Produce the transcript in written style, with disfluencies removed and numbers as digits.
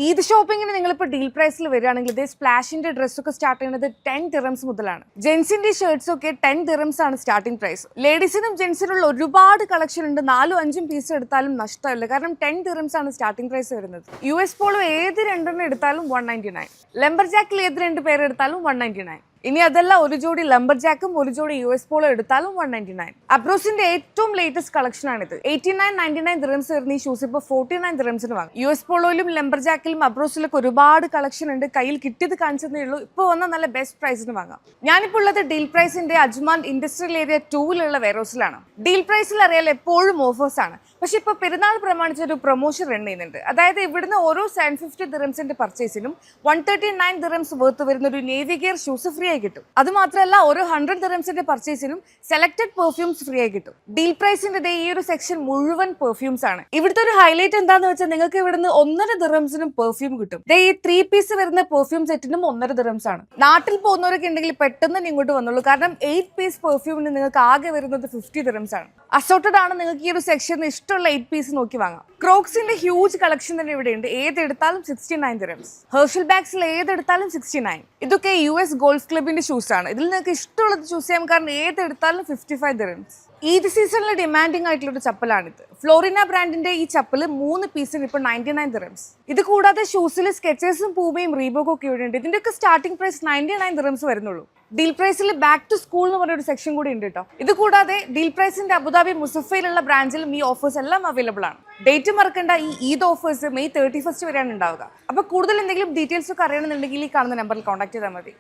ഈദ് ഷോപ്പിങ്ങിന് നിങ്ങളിപ്പോൾ ഡീൽ പ്രൈസിൽ വരികയാണെങ്കിൽ ഇതേ സ്പ്ലാഷിന്റെ ഡ്രസ്സൊക്കെ സ്റ്റാർട്ട് ചെയ്യുന്നത് 10 ദിറംസ് മുതലാണ്. ജെൻസിന്റെ ഷർട്ട്സ് ഒക്കെ 10 ദിറംസ് ആണ് സ്റ്റാർട്ടിംഗ് പ്രൈസ്. ലേഡീസിനും ജെൻസിനുള്ള ഒരുപാട് കളക്ഷൻ ഉണ്ട്. 4-5 പീസ് എടുത്താലും നഷ്ടമില്ല. കാരണം 10 ദിറംസ് ആണ് സ്റ്റാർട്ടിംഗ് പ്രൈസ് വരുന്നത്. US പോളോ ഏത് രണ്ടെണ്ണം എടുത്താലും 199. ലെമ്പർ ജാക്കിൽ ഏത് 2 പേര് എടുത്താലും 199. ഇനി അതല്ല, ഒരു ജോഡി ലംബർ ജാക്കും ഒരു ജോഡി US പോളോ എടുത്താലും 199. അബ്രോസിന്റെ ഏറ്റവും ലേറ്റസ്റ്റ് കളക്ഷൻ ആണിത്. 89-99 ദിറംസ് വരുന്ന ഈ ഷൂസ് ഇപ്പോൾ 49 ദിറംസിന് വാങ്ങും. US പോളോയിലും ലംബർ ജാക്കിലും അബ്രോസിലൊക്കെ ഒരുപാട് കളക്ഷൻ ഉണ്ട്. കയ്യിൽ കിട്ടിയത് കാണിച്ചതേ ഉള്ളൂ. ഇപ്പോൾ വന്ന നല്ല ബെസ്റ്റ് പ്രൈസിന് വാങ്ങാം. ഞാനിപ്പോൾ ഉള്ളത് ഡീൽ പ്രൈസിന്റെ അജ്മാൻ ഇൻഡസ്ട്രിയൽ ഏരിയ 2-ലുള്ള വെയർഹൗസിലാണ്. ഡീൽ പ്രൈസിൽ അറിയാൽ എപ്പോഴും ഓഫേഴ്സ് ആണ്. പക്ഷെ ഇപ്പോൾ പെരുന്നാൾ പ്രമാണിച്ച് ഒരു പ്രൊമോഷൻ റൺ ചെയ്യുന്നുണ്ട്. അതായത് ഇവിടുന്ന് ഓരോ 750 ദിറംസിന്റെ പർച്ചേസിനും 139 ദിറംസ് വർത്ത് വരുന്ന ഒരു നേവി ഗിയർ ഷൂസ് ഫ്രീ ആയി കിട്ടും. അത് മാത്രമല്ല, ഓരോ 100 ദിറംസിന്റെ പർച്ചേസിനും സെലക്ടഡ് പെർഫ്യൂംസ് ഫ്രീ ആയി കിട്ടും. ഡീൽ പ്രൈസിന്റെ ഈ ഒരു സെക്ഷൻ മുഴുവൻ പെർഫ്യൂംസ് ആണ്. ഇവിടുത്തെ ഒരു ഹൈലൈറ്റ് എന്താന്ന് വെച്ചാൽ നിങ്ങൾക്ക് ഇവിടുന്ന് 1.5 ദിറംസിനും പെർഫ്യൂം കിട്ടും. ഈ 3 പീസ് വരുന്ന പെർഫ്യൂം സെറ്റിനും 1.5 ദിറംസ് ആണ്. നാട്ടിൽ പോകുന്നവരൊക്കെ ഉണ്ടെങ്കിൽ പെട്ടെന്ന് ഇങ്ങോട്ട് വന്നുള്ളൂ. കാരണം 8 പീസ് പെർഫ്യൂമിന് നിങ്ങൾക്ക് ആകെ വരുന്നത് 50 ദിറംസ് ആണ്. അസോർട്ടഡ് ആണ്. നിങ്ങൾക്ക് ഈ ഒരു സെക്ഷനിൽ ഇഷ്ടമുള്ള 8 പീസ് നോക്കി വാങ്ങാം. ക്രോക്സിന്റെ ഹ്യൂജ് കളക്ഷൻ തന്നെ ഇവിടെ ഉണ്ട്. ഏതെടുത്താലും 69 ദിറംസ്. ഹെർഷൽ ബാഗ്സിൽ ഏതെടുത്താലും 69. ഇതൊക്കെ US ഗോൾഫ് ക്ലബിന്റെ ഷൂസ് ആണ്. ഇതിൽ നിങ്ങൾക്ക് ഇഷ്ടമുള്ളത് ചൂസ് ചെയ്യാം. കാരണം ഏതെടുത്താലും 55 ദിറംസ്. ഈദ് സീസണിൽ ഡിമാൻഡിംഗ് ആയിട്ടുള്ള ഒരു ചപ്പലാണിത്. ഫ്ലോറിന ബ്രാൻഡിന്റെ ഈ ചപ്പല് 3 പീസിന് ഇപ്പോൾ 99 ദിറംസ്. ഇത് കൂടാതെ ഷൂസിൽ സ്കെച്ചേഴ്സും പൂമയും റീബോക്കും ഒക്കെ ഇവിടെ ഉണ്ട്. ഇതിന്റെയൊക്കെ സ്റ്റാർട്ടിംഗ് പ്രൈസ് 99 ദിറംസ് വരുന്നുള്ളൂ. ഡീൽ പ്രൈസിൽ ബാക്ക് ടു സ്കൂൾ എന്ന് പറഞ്ഞൊരു സെക്ഷൻ കൂടി ഉണ്ട് കേട്ടോ. ഇത് കൂടാതെ ഡീൽ പ്രൈസിന്റെ അബുദാബി മുസഫയിലുള്ള ബ്രാഞ്ചിലും ഈ ഓഫേഴ്സ് എല്ലാം അവൈലബിൾ ആണ്. ഡേറ്റ് മറക്കേണ്ട, ഈ ഈദ് ഓഫേഴ്സ് May 31 വരെയാണ് ഉണ്ടാവുക. അപ്പോൾ കൂടുതൽ എന്തെങ്കിലും ഡീറ്റെയിൽസ് ഒക്കെ അറിയണമെന്നുണ്ടെങ്കിൽ ഈ കാണുന്ന നമ്പറിൽ കോൺടാക്ട് ചെയ്താൽ മതി.